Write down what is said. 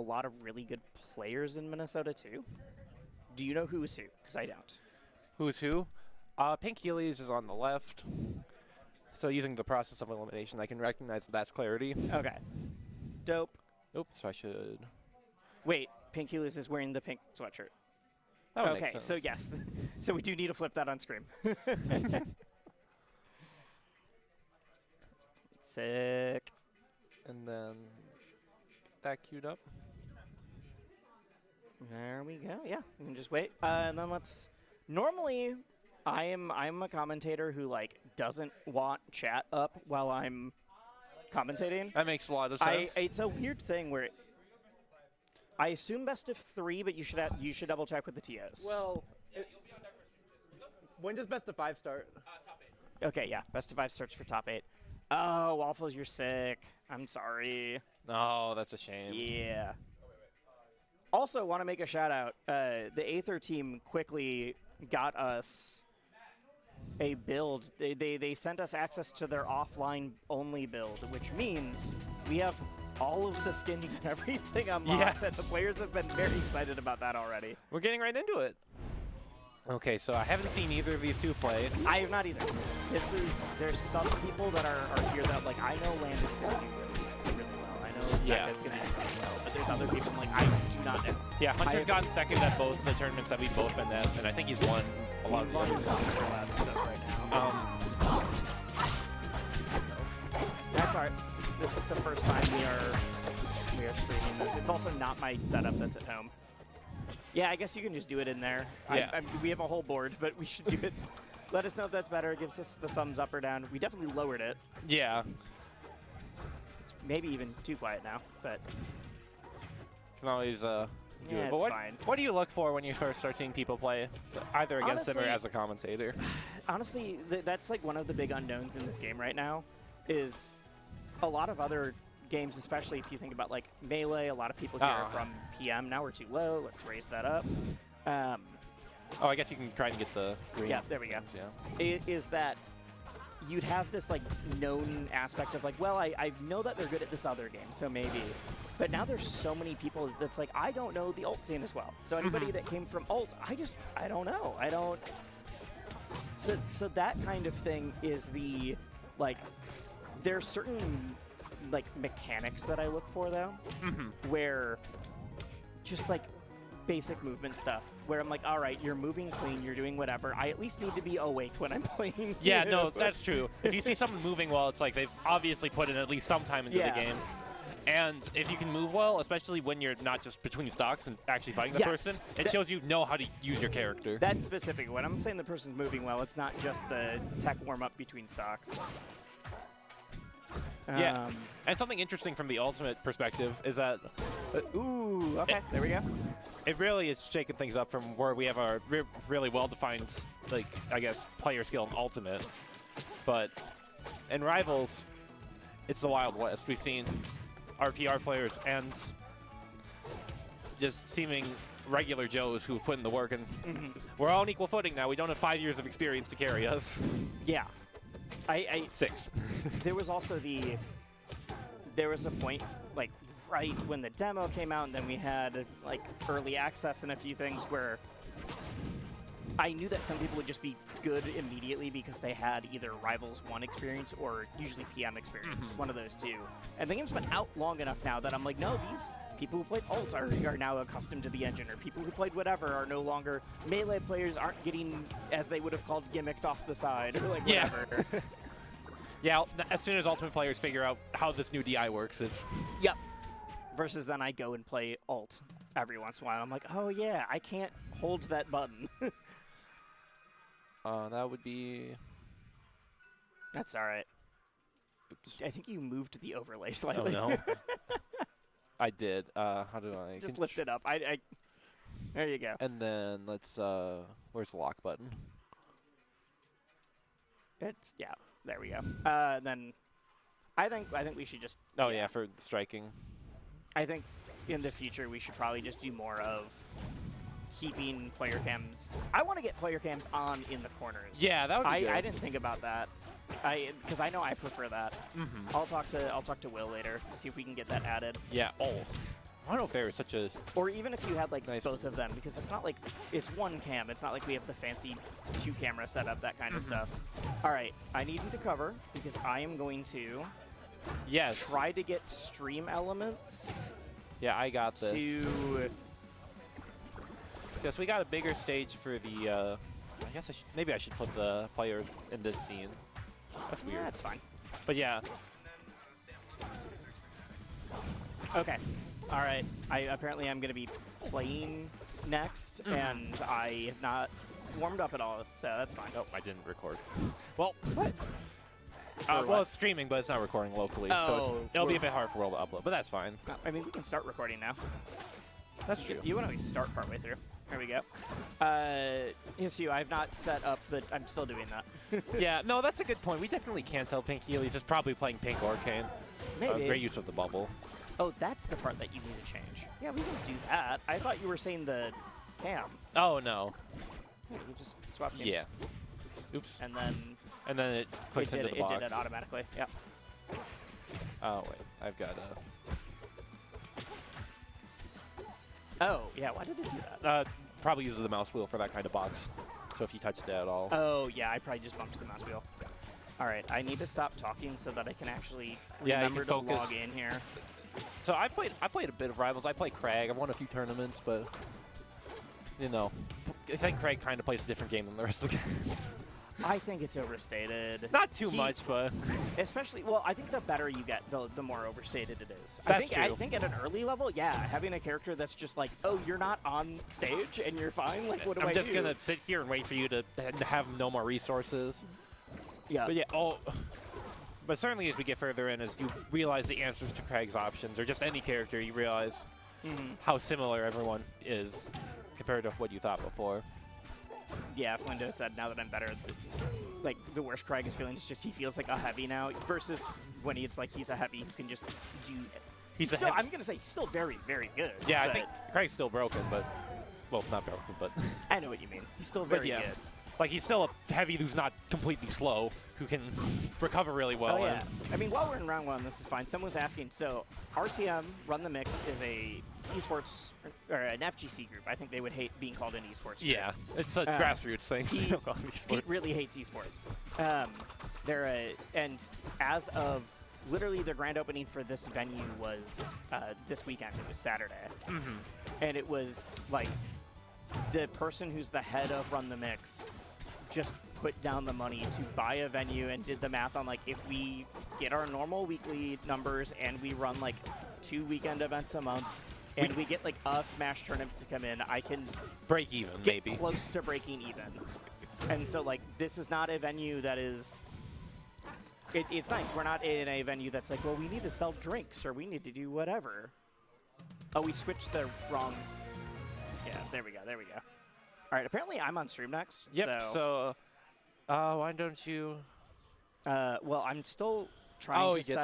lot of really good players in Minnesota too. Do you know who is who? Because I don't. Who's who? Pinkheelys is on the left. So using the process of elimination, I can recognize that's Clarity. Okay. Dope. Oops, so I should... Wait, Pinkheelys is wearing the pink sweatshirt. That would make Okay, sense. so yes. So we do need to flip that on screen. Sick. And then that queued up. There we go. Yeah, we can just wait. And then let's... Normally, I'm a commentator who, like, doesn't want chat up while I'm commentating. That makes a lot of sense. It's a weird thing where I assume best of 3, but you should double check with the TOs. Well, when does best of 5 start? Top 8. Okay, yeah, best of 5 starts for top 8. Oh, Waffles, you're sick. I'm sorry. No, that's a shame. Yeah. Also, want to make a shout out. The Aether team quickly got us a build. They sent us access to their offline only build, which means we have all of the skins and everything unlocked. Yes. And the players have been very excited about that already. We're getting right into it. Okay, so I haven't seen either of these two play. I have not either. There's some people that are here that, like, I know Landon's going to do really well. I know Yeah. it's going to do really well. But there's other people I'm like, I do not know. Yeah, I Hunter's have- gotten second at both the tournaments that we've both been at, and I think he's won a lot of the others. right now. That's all right. This is the first time we are streaming this. It's also not my setup that's at home. Yeah, I guess you can just do it in there. Yeah. We have a whole board, but we should do it. Let us know if that's better. It gives us the thumbs up or down. We definitely lowered it. Yeah. It's maybe even too quiet now, but Can always do yeah, it. But it's what, fine. what do you look for when you first start seeing people play, either against them or Honestly- as a commentator? Honestly, that's like one of the big unknowns in this game right now is a lot of other games, especially if you think about like Melee, a lot of people here are from PM. Now we're too low. Let's raise that up. Oh, I guess you can try to get the green. Yeah, there we go. Yeah. Is that you'd have this like known aspect of like, well, I know that they're good at this other game, so maybe. But now there's so many people that's like, I don't know the ult scene as well. So anybody that came from ult, I don't know. I don't. So that kind of thing is the, like, there's certain like mechanics that I look for though, where just like basic movement stuff where I'm like, all right, you're moving clean, you're doing whatever. I at least need to be awake when I'm playing. Yeah, you. no, that's true. If you see someone moving well, it's like they've obviously put in at least some time into Yeah. the game. And if you can move well, especially when you're not just between stocks and actually fighting the Yes. person, it shows you know how to use your character. That specific. When I'm saying the person's moving well, it's not just the tech warm-up between stocks. Yeah. And something interesting from the ultimate perspective is that Ooh, okay, there we go. it really is shaking things up from where we have our really well-defined, like, I guess, player skill in ultimate. But in Rivals, it's the Wild West. We've seen RPR players and just seeming regular Joes who put in the work, and we're all on equal footing now. We don't have 5 years of experience to carry us. Yeah. I 6. there was also there was a point like right when the demo came out, and then we had like early access and a few things where I knew that some people would just be good immediately because they had either Rivals 1 experience or usually PM experience, one of those two. And the game's been out long enough now that I'm like, no, these people who played ult are now accustomed to the engine, or people who played whatever are no longer, Melee players aren't getting, as they would have called, gimmicked off the side, or like whatever. Yeah, as soon as Ultimate players figure out how this new DI works, it's... Yep. Versus then I go and play ult every once in a while. I'm like, oh yeah, I can't hold that button. that would be... That's all right. Oops. I think you moved the overlay Oh, slightly. no. I did. How do I... Just lift it up. There you go. And then let's... where's the lock button? It's, yeah, there we go. Then I think we should just... Oh, yeah, for striking. I think in the future we should probably just do more of keeping player cams. I want to get player cams on in the corners. Yeah, that would be good. I didn't think about that. Because I know I prefer that. I'll talk to Will later to see if we can get that added. Yeah. Oh. Ranno Fair is such a... Or even if you had like Nice. both of them, because it's not like it's one cam. It's not like we have the fancy 2-camera setup, that kind of stuff. All right, I need you to cover because I am going to Yes. try to get stream elements Yeah, I got this. to. Because we got a bigger stage for the... I guess maybe I should flip the players in this scene. That's weird. Yeah, that's fine. But yeah, Okay. All right. Apparently I'm going to be playing next, and I have not warmed up at all, so that's fine. nope, I didn't record. Well, What? well, what? it's streaming, but it's not recording locally, Oh, so it'll be a bit hard for World to upload, but that's fine. I mean, we can start recording now. That's true. You want to start partway through. There we go. Yes, I have not set up, but I'm still doing that. Yeah, no, that's a good point. We definitely can't tell pinkheelys is probably playing pink Orcane. Maybe. Great use of the bubble. Oh, that's the part that you need to change. Yeah, we can do that. I thought you were saying the cam. Oh, no. Yeah, you just swap games. Yeah. Oops. And then And then it clicks into the box. it did it automatically. Yep. Oh, wait. I've got Oh, yeah. Why did it do that? probably uses the mouse wheel for that kind of box. So if you touch it at all. Oh, yeah. I probably just bumped the mouse wheel. All right. I need to stop talking so that I can actually Yeah, you remember can to focus. log in here. So I played a bit of Rivals. I play Craig. I've won a few tournaments, but you know, I think Craig kind of plays a different game than the rest of the games. I think it's overstated. Not too much, but Especially, well, I think the better you get, the more overstated it is. That's I true. think at an early level, yeah, having a character that's just like, oh, you're not on stage and you're fine. Like, what do I I'm just do? gonna sit here and wait for you to have no more resources. Yeah. But yeah, but certainly as we get further in, as you realize the answers to Craig's options, or just any character, you realize how similar everyone is compared to what you thought before. Yeah, Flindo said, now that I'm better, like, the worst Craig is feeling is just he feels like a heavy now, versus when it's like he's a heavy who can just do it. He's a still, heavy- I'm going to say, he's still very, very good. Yeah, I but think Craig's still broken, but well, not broken, but I know what you mean. He's still but very yeah. good. Like he's still a heavy who's not completely slow, who can recover really well. Oh, yeah. and- I mean, while we're in round one, this is fine. Someone was asking, so RTM, Run the Mix, is a esports, or an FGC group. I think they would hate being called an esports group. Yeah, it's a grassroots thing. so Pete- they don't call it esports. Pete really hates esports. And as of literally the grand opening for this venue was this weekend. It was Saturday. And it was like the person who's the head of Run the Mix just put down the money to buy a venue and did the math on like if we get our normal weekly numbers and we run like 2 weekend events a month and we get like a Smash tournament to come in, I can Break even, get maybe. close to breaking even. And so like this is not a venue that is it's nice. We're not in a venue that's like, well, we need to sell drinks or we need to do whatever. Oh, we switched the wrong. Yeah, there we go. There we go. All right. Apparently, I'm on stream next. Yep. So, why don't you? Well, I'm still trying Oh, to you get set